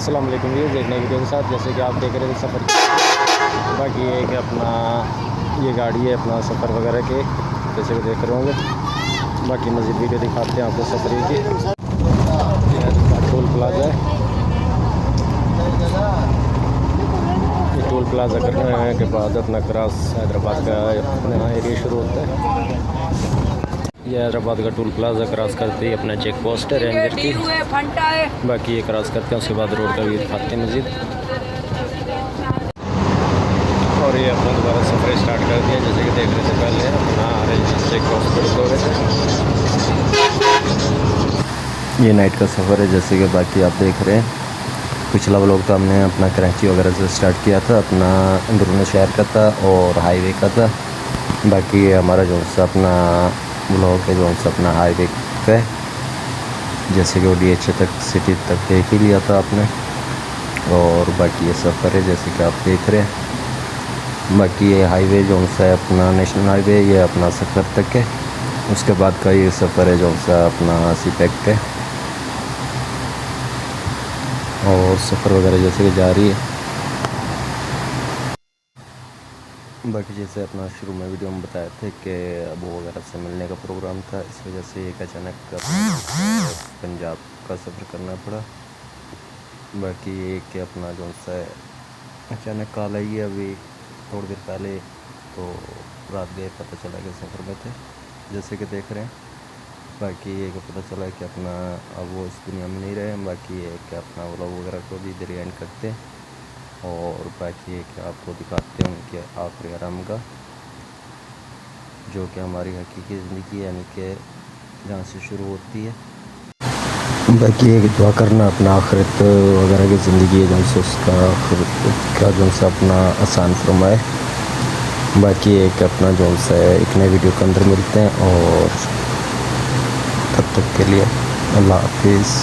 अस्सलाम वालेकुम व्यूअर्स, एक नई वीडियो के साथ। जैसे कि आप देख रहे थे सफ़र, बाकी ये कि अपना ये गाड़ी है अपना सफ़र वगैरह के, जैसे कि देख रहे होंगे। बाकी मज़ीद वीडियो दिखाते हैं आपको सफ़र की। टोल प्लाजा है, ये टोल प्लाजा करने के बाद अपना क्रॉस हैदराबाद का अपना एरिया शुरू होता है। ये हैदराबाद का टोल प्लाजा क्रॉस करते ही अपना चेक पोस्ट है रेंजर की। बाकी ये क्रॉस करते हैं, उसके बाद रोड का व्यू दिखाते हैं मज़ीद। और ये अपना दोबारा सफ़र स्टार्ट कर दिया। जैसे कि देख रहे थे पहले अपना रेंजर चेक पोस्ट पर रुके हुए थे। ये नाइट का सफ़र है, जैसे कि बाकी आप देख रहे हैं। पिछला व्लॉग तो हमने अपना कराची वगैरह से स्टार्ट किया था, अपना अंदरूनी शहर का था और हाईवे का था। बाकी ये हमारा जो सा अपना व्लॉग है जो सा अपना हाईवे का है, जैसे कि वो DH तक सिटी तक देख ही लिया था आपने। और बाकी ये सफ़र है जैसे कि आप देख रहे हैं। बाकी ये हाईवे जो सा है अपना नेशनल हाईवे, ये अपना सफ़र तक है। उसके बाद का ये सफ़र है जो सा अपना CPEC है। और सफ़र वगैरह जैसे कि जारी है। बाकी जैसे अपना शुरू में वीडियो में बताए थे कि अबू वगैरह से मिलने का प्रोग्राम था, इस वजह से एक अचानक पंजाब का सफ़र करना पड़ा। बाकी ये कि अपना जो सा है अचानक कॉल आई है अभी थोड़ी देर पहले, तो रात गए पता चला कि सफ़र में थे, जैसे कि देख रहे हैं। बाकी ये कि पता चला कि अपना अब वो इस दुनिया में नहीं रहे। बाकी ये कि अपना व्लॉग वगैरह को भी इधर एंड करते हैं और बाकी ये कि आपको दिखाते हैं उनके आखिरी आराम का, जो कि हमारी हकीकी ज़िंदगी यानी कि जहाँ से शुरू होती है। बाकी एक दुआ करना अपना आखिरत वगैरह की ज़िंदगी है जहाँ से उसका आखिरत का जो सा अपना आसान फरमाए। बाकी एक अपना जो सा है एक नए वीडियो के अंदर मिलते हैं और तब तक के लिए अल्लाह हाफिज़।